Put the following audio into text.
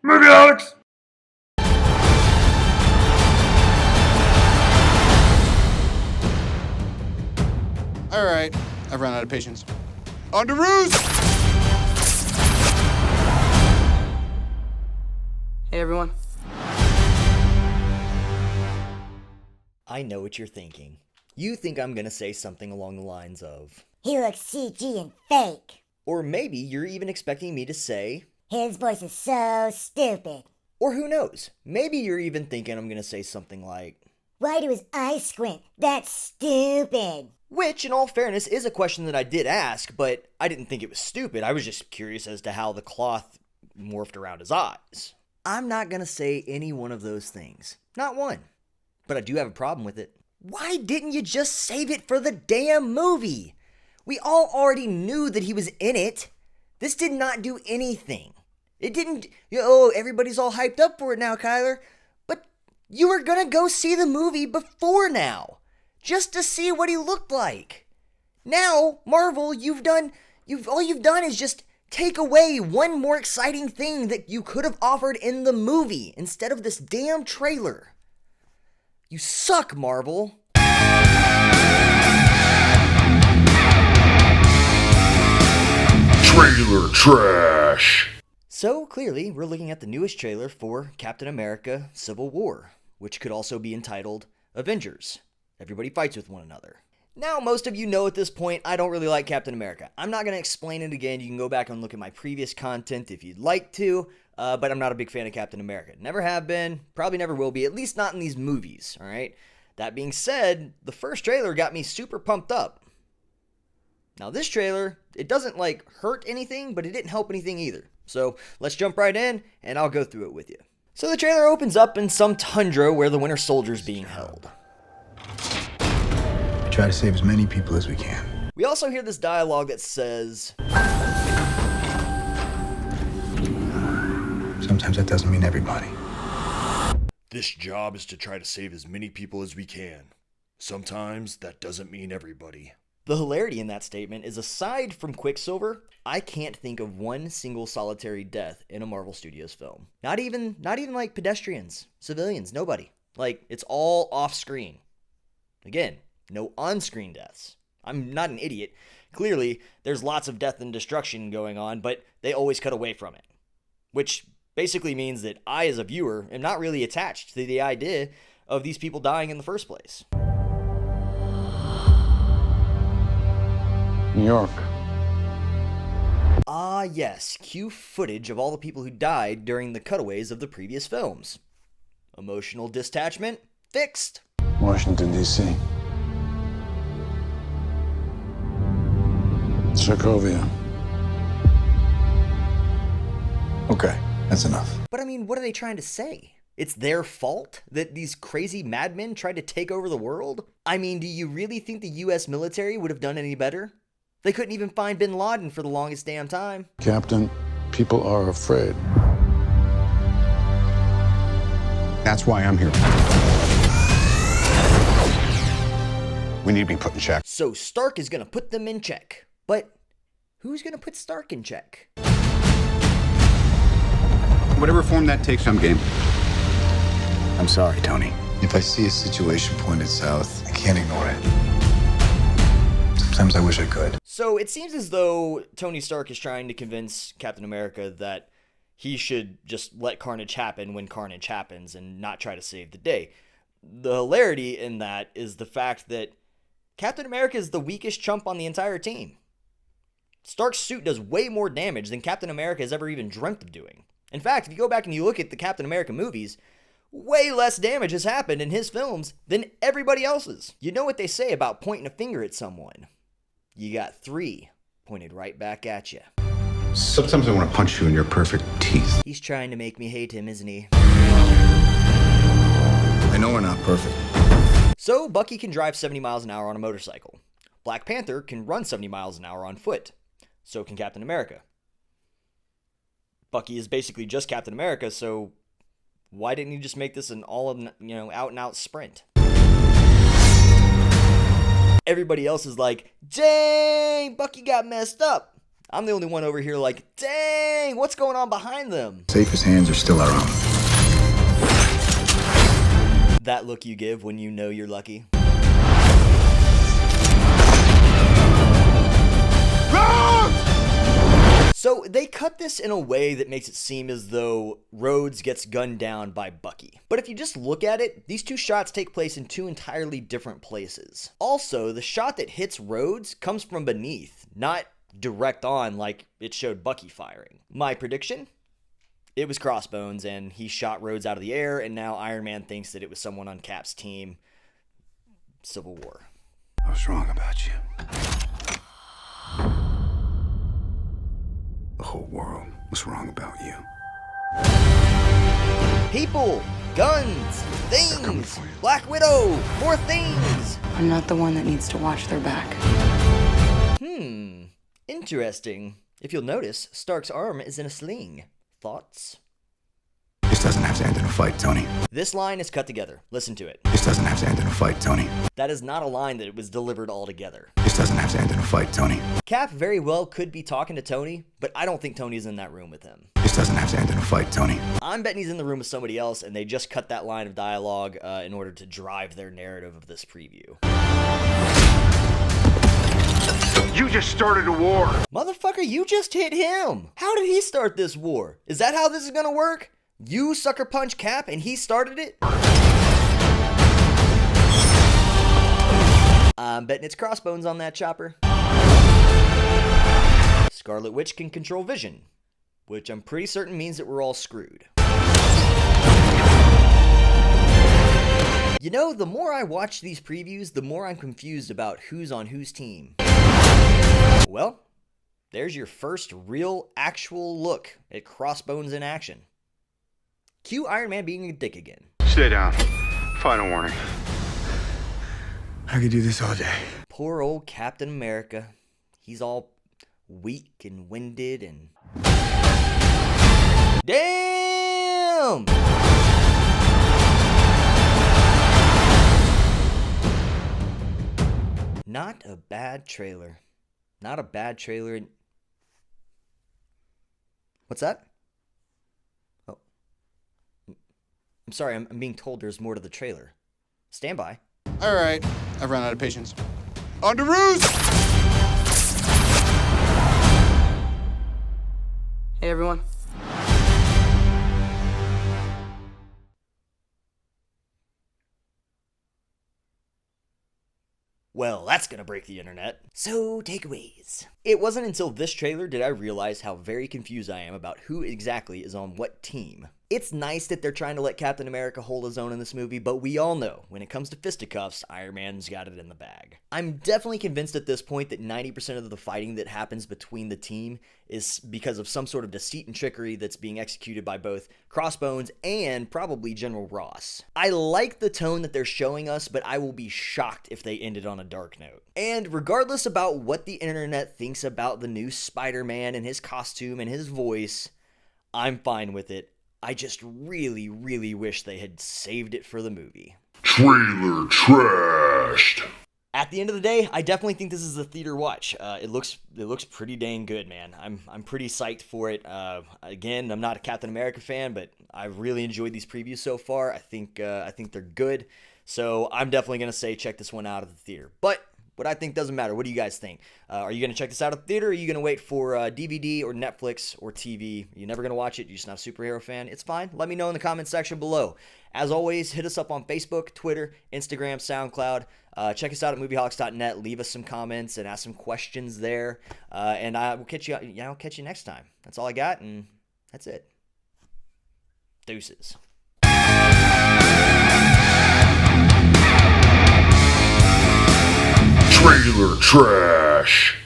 Movie Holics! All right, I've run out of patience. On to roost! Hey everyone. I know what you're thinking. You think I'm gonna say something along the lines of, "He looks CG and fake." or maybe you're even expecting me to say, "His voice is so stupid." or who knows, maybe you're even thinking I'm gonna say something like, "Why do his eyes squint? That's stupid." which, in all fairness, is a question that I did ask, but I didn't think it was stupid. I was just curious as to how the cloth morphed around his eyes. I'm not gonna say any one of those things. Not one. But I do have a problem with it. Why didn't you just save it for the damn movie? We all already knew that he was in it. This did not do anything. It didn't, everybody's all hyped up for it now, Kyler. But you were gonna go see the movie before now, just to see what he looked like. Now, Marvel, all you've done is just take away one more exciting thing that you could have offered in the movie instead of this damn trailer. You suck, Marvel. Trailer trash! So, clearly, we're looking at the newest trailer for Captain America Civil War, which could also be entitled Avengers. Everybody fights with one another. Now, most of you know at this point, I don't really like Captain America. I'm not going to explain it again. You can go back and look at my previous content if you'd like to, but I'm not a big fan of Captain America. Never have been, probably never will be, at least not in these movies, all right? That being said, the first trailer got me super pumped up. Now, this trailer, it doesn't, hurt anything, but it didn't help anything either. So, let's jump right in, and I'll go through it with you. So, the trailer opens up in some tundra where the Winter Soldier's being held. Try to save as many people as we can. We also hear this dialogue that says, Sometimes that doesn't mean everybody. This job is to try to save as many people as we can. Sometimes that doesn't mean everybody. The hilarity in that statement is, aside from Quicksilver, I can't think of one single solitary death in a Marvel Studios film. Not even like pedestrians, civilians, nobody. It's all off screen. Again, no on-screen deaths. I'm not an idiot. Clearly, there's lots of death and destruction going on, but they always cut away from it. Which basically means that I, as a viewer, am not really attached to the idea of these people dying in the first place. New York. Ah, yes, cue footage of all the people who died during the cutaways of the previous films. Emotional detachment? Fixed. Washington, D.C. Sokovia. Okay, that's enough. But I mean, what are they trying to say? It's their fault that these crazy madmen tried to take over the world? I mean, do you really think the US military would have done any better? They couldn't even find bin Laden for the longest damn time. Captain, people are afraid. That's why I'm here. We need to be put in check. So Stark is gonna put them in check. But who's gonna put Stark in check? Whatever form that takes, I'm game. I'm sorry, Tony. If I see a situation pointed south, I can't ignore it. Sometimes I wish I could. So it seems as though Tony Stark is trying to convince Captain America that he should just let carnage happen when carnage happens and not try to save the day. The hilarity in that is the fact that Captain America is the weakest chump on the entire team. Stark's suit does way more damage than Captain America has ever even dreamt of doing. In fact, if you go back and you look at the Captain America movies, way less damage has happened in his films than everybody else's. You know what they say about pointing a finger at someone? You got 3 pointed right back at you. Sometimes I want to punch you in your perfect teeth. He's trying to make me hate him, isn't he? I know we're not perfect. So, Bucky can drive 70 miles an hour on a motorcycle. Black Panther can run 70 miles an hour on foot. So can Captain America. Bucky is basically just Captain America, so why didn't you just make this an out and out sprint? Everybody else is like, dang, Bucky got messed up. I'm the only one over here like, dang, what's going on behind them? Safest hands are still our own. That look you give when you know you're lucky. So they cut this in a way that makes it seem as though Rhodes gets gunned down by Bucky. But if you just look at it, these two shots take place in two entirely different places. Also, the shot that hits Rhodes comes from beneath, not direct on like it showed Bucky firing. My prediction? It was Crossbones, and he shot Rhodes out of the air, and now Iron Man thinks that it was someone on Cap's team. Civil War. I was wrong about you. The whole world was wrong about you. People, guns, things, Black Widow, more things. I'm not the one that needs to watch their back. Interesting. If you'll notice, Stark's arm is in a sling. Thoughts? This doesn't have to end in a fight, Tony. This line is cut together. Listen to it. This doesn't have to end in a fight, Tony. That is not a line that was delivered all together. This doesn't have to end in a fight, Tony. Cap very well could be talking to Tony, but I don't think Tony's in that room with him. This doesn't have to end in a fight, Tony. I'm betting he's in the room with somebody else, and they just cut that line of dialogue in order to drive their narrative of this preview. You just started a war. Motherfucker, you just hit him. How did he start this war? Is that how this is gonna work? You sucker punch Cap and he started it? I'm betting it's Crossbones on that chopper. Scarlet Witch can control vision, which I'm pretty certain means that we're all screwed. You know, the more I watch these previews, the more I'm confused about who's on whose team. Well, there's your first real, actual look at Crossbones in action. Cue Iron Man being a dick again. Stay down. Final warning. I could do this all day. Poor old Captain America. He's all weak and winded and... Damn! Not a bad trailer. Not a bad trailer. What's that? Oh. I'm sorry, I'm being told there's more to the trailer. Stand by. All right, I've run out of patience. On to roost! Hey, everyone. Well, that's gonna break the internet. So, takeaways. It wasn't until this trailer did I realize how very confused I am about who exactly is on what team. It's nice that they're trying to let Captain America hold his own in this movie, but we all know, when it comes to fisticuffs, Iron Man's got it in the bag. I'm definitely convinced at this point that 90% of the fighting that happens between the team is because of some sort of deceit and trickery that's being executed by both Crossbones and probably General Ross. I like the tone that they're showing us, but I will be shocked if they ended on a dark note. And regardless about what the internet thinks about the new Spider-Man and his costume and his voice, I'm fine with it. I just really, really wish they had saved it for the movie. Trailer trashed. At the end of the day, I definitely think this is a theater watch. It looks pretty dang good, man. I'm pretty psyched for it. Again, I'm not a Captain America fan, but I've really enjoyed these previews so far. I think they're good. So I'm definitely gonna say check this one out at the theater. But what I think doesn't matter. What do you guys think? Are you going to check this out at the theater? Or are you going to wait for DVD or Netflix or TV? You're never going to watch it. You're just not a superhero fan. It's fine. Let me know in the comment section below. As always, hit us up on Facebook, Twitter, Instagram, SoundCloud. Check us out at movieholics.net. Leave us some comments and ask some questions there. And I will catch you. I'll catch you next time. That's all I got, and that's it. Deuces. Trailer trash.